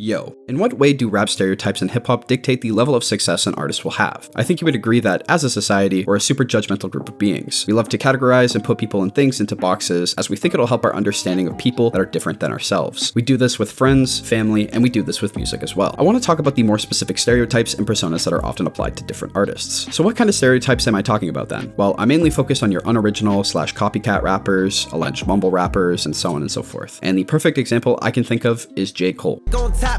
Yo, in what way do rap stereotypes in hip-hop dictate the level of success an artist will have? I think you would agree that, as a society, we're a super judgmental group of beings. We love to categorize and put people and things into boxes as we think it'll help our understanding of people that are different than ourselves. We do this with friends, family, and we do this with music as well. I want to talk about the more specific stereotypes and personas that are often applied to different artists. So what kind of stereotypes am I talking about then? Well, I'm mainly focused on your unoriginal / copycat rappers, alleged mumble rappers, and so on and so forth. And the perfect example I can think of is J.Cole. Now,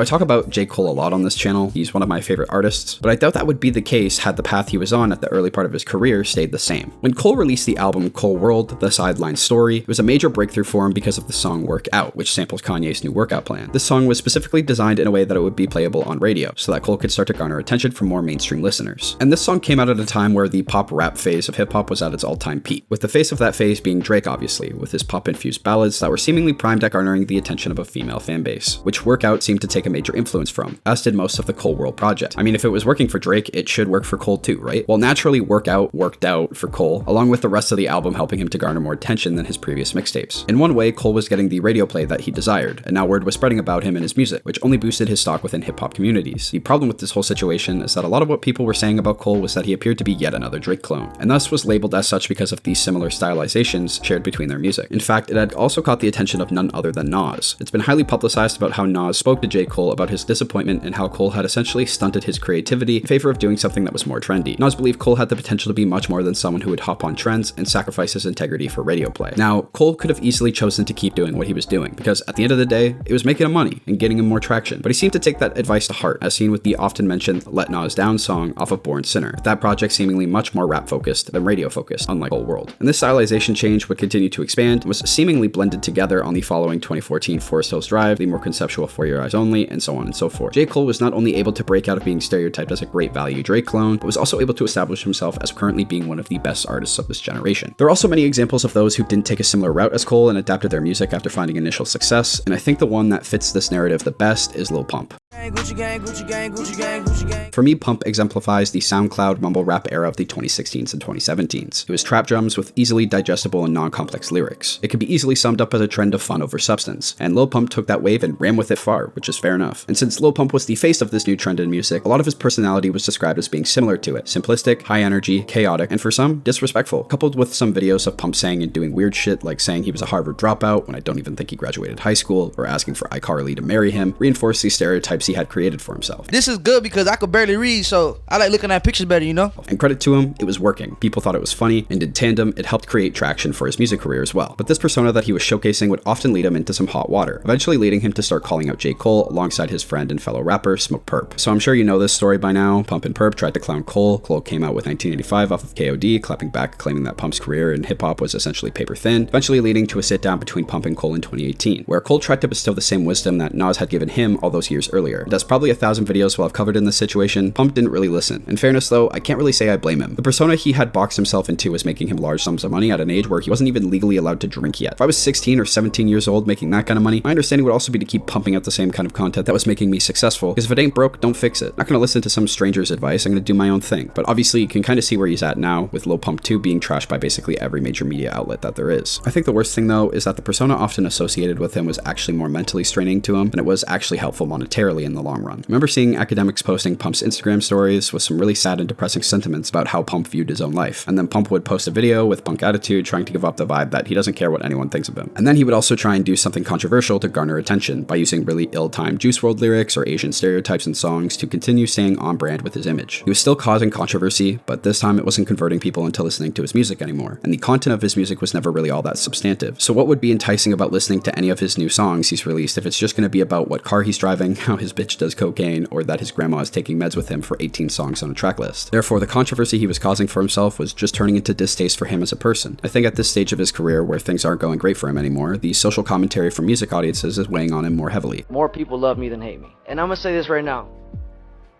I talk about J.Cole a lot on this channel. He's one of my favorite artists, but I doubt that would be the case had the path he was on at the early part of his career stayed the same. When Cole released the album Cole World, The Sideline Story, it was a major breakthrough for him because of the song Work Out, which samples Kanye's new workout plan. This song was specifically designed in a way that it would be playable on radio, so that Cole could start to garner attention from more mainstream listeners. And this song came out at a time where the pop rap phase of hip-hop was at its all-time peak, with the face of that phase being Drake, obviously, with his pop-infused ballads that were seemingly primed at garnering the attention of a female fanbase, which Workout seemed to take a major influence from, as did most of the Cole World project. I mean, if it was working for Drake, it should work for Cole too, right? Well, naturally, Workout worked out for Cole, along with the rest of the album helping him to garner more attention than his previous mixtapes. In one way, Cole was getting the radio play that he desired, and now word was spreading about him and his music, which only boosted his stock within hip-hop communities. The problem with this whole situation is that a lot of what people were saying about Cole was that he appeared to be yet another Drake clone, and thus was labeled as such because of the similar stylizations shared between their music. In fact, it had also caught the attention of none other than Nas. It's been highly publicized about how Nas spoke to J. Cole about his disappointment and how Cole had essentially stunted his creativity in favor of doing something that was more trendy. Nas believed Cole had the potential to be much more than someone who would hop on trends and sacrifice his integrity for radio play. Now, Cole could have easily chosen to keep doing what he was doing, because at the end of the day, it was making him money and getting him more traction, but he seemed to take that advice to heart, as seen with the often mentioned Let Nas Down song off of Born Sinner, with that project seemingly much more rap focused than radio focused, unlike Cole World. And this stylization change would continue to expand and was seemingly blended together on the following 2014 Forest Hills Drive, the more conceptual For Your Eyes Only, and so on and so forth. J. Cole was not only able to break out of being stereotyped as a great value Drake clone, but was also able to establish himself as currently being one of the best artists of this generation. There are also many examples of those who didn't take a similar route as Cole and adapted their music after finding initial success, and I think the one that fits this narrative the best is Lil Pump. Gucci gang, Gucci gang, Gucci gang, Gucci gang. For me, Pump exemplifies the SoundCloud mumble rap era of the 2016s and 2017s. It was trap drums with easily digestible and non-complex lyrics. It could be easily summed up as a trend of fun over substance, and Lil Pump took that wave and ran with it far, which is fair enough. And since Lil Pump was the face of this new trend in music, a lot of his personality was described as being similar to it: simplistic, high energy, chaotic, and for some, disrespectful, coupled with some videos of Pump saying and doing weird shit like saying he was a Harvard dropout when I don't even think he graduated high school, or asking for iCarly to marry him, reinforced these stereotypes he had created for himself. This is good because I could barely read, so I like looking at pictures better, you know? And credit to him, it was working. People thought it was funny, and in tandem, it helped create traction for his music career as well. But this persona that he was showcasing would often lead him into some hot water, eventually leading him to start calling out J. Cole alongside his friend and fellow rapper, Smoke Perp. So I'm sure you know this story by now. Pump and Perp tried to clown Cole. Cole came out with 1985 off of KOD, clapping back, claiming that Pump's career in hip-hop was essentially paper thin, eventually leading to a sit-down between Pump and Cole in 2018, where Cole tried to bestow the same wisdom that Nas had given him all those years earlier. And as probably 1,000 videos will have covered in this situation, Pump didn't really listen. In fairness though, I can't really say I blame him. The persona he had boxed himself into was making him large sums of money at an age where he wasn't even legally allowed to drink yet. If I was 16 or 17 years old making that kind of money, my understanding would also be to keep pumping out the same kind of content that was making me successful, because if it ain't broke, don't fix it. I'm not gonna listen to some stranger's advice, I'm gonna do my own thing. But obviously you can kind of see where he's at now, with Lil Pump 2 being trashed by basically every major media outlet that there is. I think the worst thing though is that the persona often associated with him was actually more mentally straining to him than it was actually helpful monetarily in the long run. I remember seeing academics posting Pump's Instagram stories with some really sad and depressing sentiments about how Pump viewed his own life, and then Pump would post a video with punk attitude trying to give up the vibe that he doesn't care what anyone thinks of him. And then he would also try and do something controversial to garner attention by using really ill-timed Juice WRLD lyrics or Asian stereotypes in songs to continue staying on brand with his image. He was still causing controversy, but this time it wasn't converting people into listening to his music anymore, and the content of his music was never really all that substantive. So what would be enticing about listening to any of his new songs he's released if it's just going to be about what car he's driving, how his bitch does cocaine, or that his grandma is taking meds with him for 18 songs on a track list? Therefore, the controversy he was causing for himself was just turning into distaste for him as a person. I think at this stage of his career where things aren't going great for him anymore, the social commentary from music audiences is weighing on him more heavily. More people love me than hate me. And I'm gonna say this right now.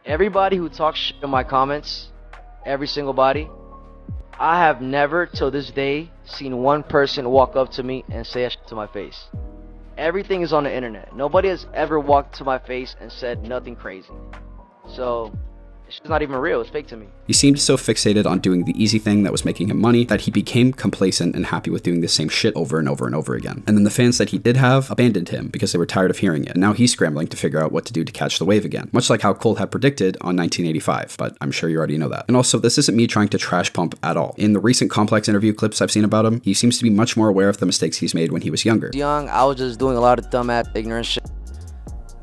Everybody who talks shit in my comments, every single body, I have never till this day seen one person walk up to me and say that shit to my face. Everything is on the internet. Nobody has ever walked to my face and said nothing crazy. So It's not even real. It's fake to me. He seemed so fixated on doing the easy thing that was making him money that he became complacent and happy with doing the same shit over and over and over again. And then the fans that he did have abandoned him because they were tired of hearing it. And now he's scrambling to figure out what to do to catch the wave again, much like how Cole had predicted on 1985, but I'm sure you already know that. And also, this isn't me trying to trash Pump at all. In the recent Complex interview clips I've seen about him, he seems to be much more aware of the mistakes he's made when he was younger. Young, I was just doing a lot of dumbass, ignorant shit.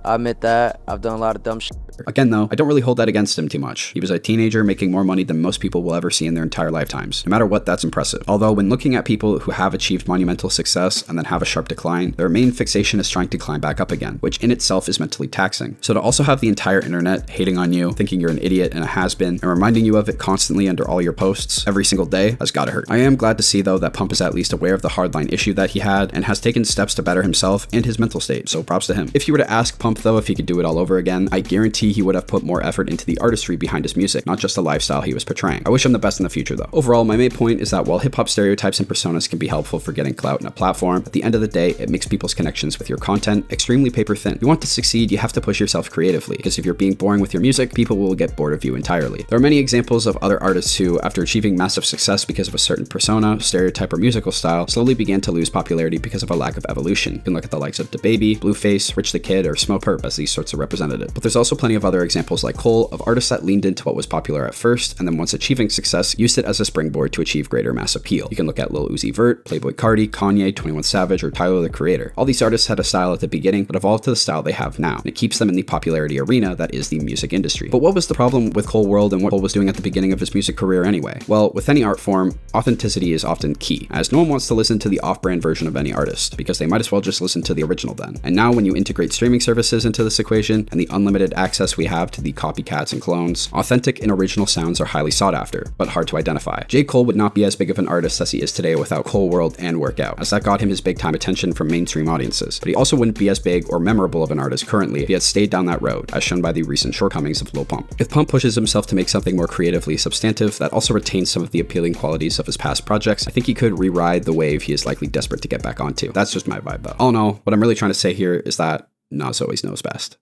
I admit that. I've done a lot of dumb shit. Again though, I don't really hold that against him too much. He was a teenager making more money than most people will ever see in their entire lifetimes. No matter what, that's impressive. Although when looking at people who have achieved monumental success and then have a sharp decline, their main fixation is trying to climb back up again, which in itself is mentally taxing. So to also have the entire internet hating on you, thinking you're an idiot and a has-been, and reminding you of it constantly under all your posts every single day has gotta hurt. I am glad to see though that Pump is at least aware of the hardline issue that he had and has taken steps to better himself and his mental state, so props to him. If you were to ask Pump though if he could do it all over again, I guarantee he would have put more effort into the artistry behind his music, not just the lifestyle he was portraying. I wish him the best in the future though. Overall, my main point is that while hip-hop stereotypes and personas can be helpful for getting clout and a platform, at the end of the day, it makes people's connections with your content extremely paper thin. If you want to succeed, you have to push yourself creatively, because if you're being boring with your music, people will get bored of you entirely. There are many examples of other artists who, after achieving massive success because of a certain persona, stereotype, or musical style, slowly began to lose popularity because of a lack of evolution. You can look at the likes of DaBaby, Blueface, Rich the Kid, or Smoke as these sorts of representatives. But there's also plenty of other examples like Cole, of artists that leaned into what was popular at first, and then once achieving success, used it as a springboard to achieve greater mass appeal. You can look at Lil Uzi Vert, Playboi Carti, Kanye, 21 Savage, or Tyler the Creator. All these artists had a style at the beginning, but evolved to the style they have now, and it keeps them in the popularity arena that is the music industry. But what was the problem with Cole World and what Cole was doing at the beginning of his music career anyway? Well, with any art form, authenticity is often key, as no one wants to listen to the off-brand version of any artist, because they might as well just listen to the original then. And now when you integrate streaming services into this equation, and the unlimited access we have to the copycats and clones, authentic and original sounds are highly sought after, but hard to identify. J.Cole would not be as big of an artist as he is today without Cole World and Workout, as that got him his big time attention from mainstream audiences. But he also wouldn't be as big or memorable of an artist currently if he had stayed down that road, as shown by the recent shortcomings of Lil Pump. If Pump pushes himself to make something more creatively substantive that also retains some of the appealing qualities of his past projects, I think he could re-ride the wave he is likely desperate to get back onto. That's just my vibe though. All in all, what I'm really trying to say here is that Nas always knows best.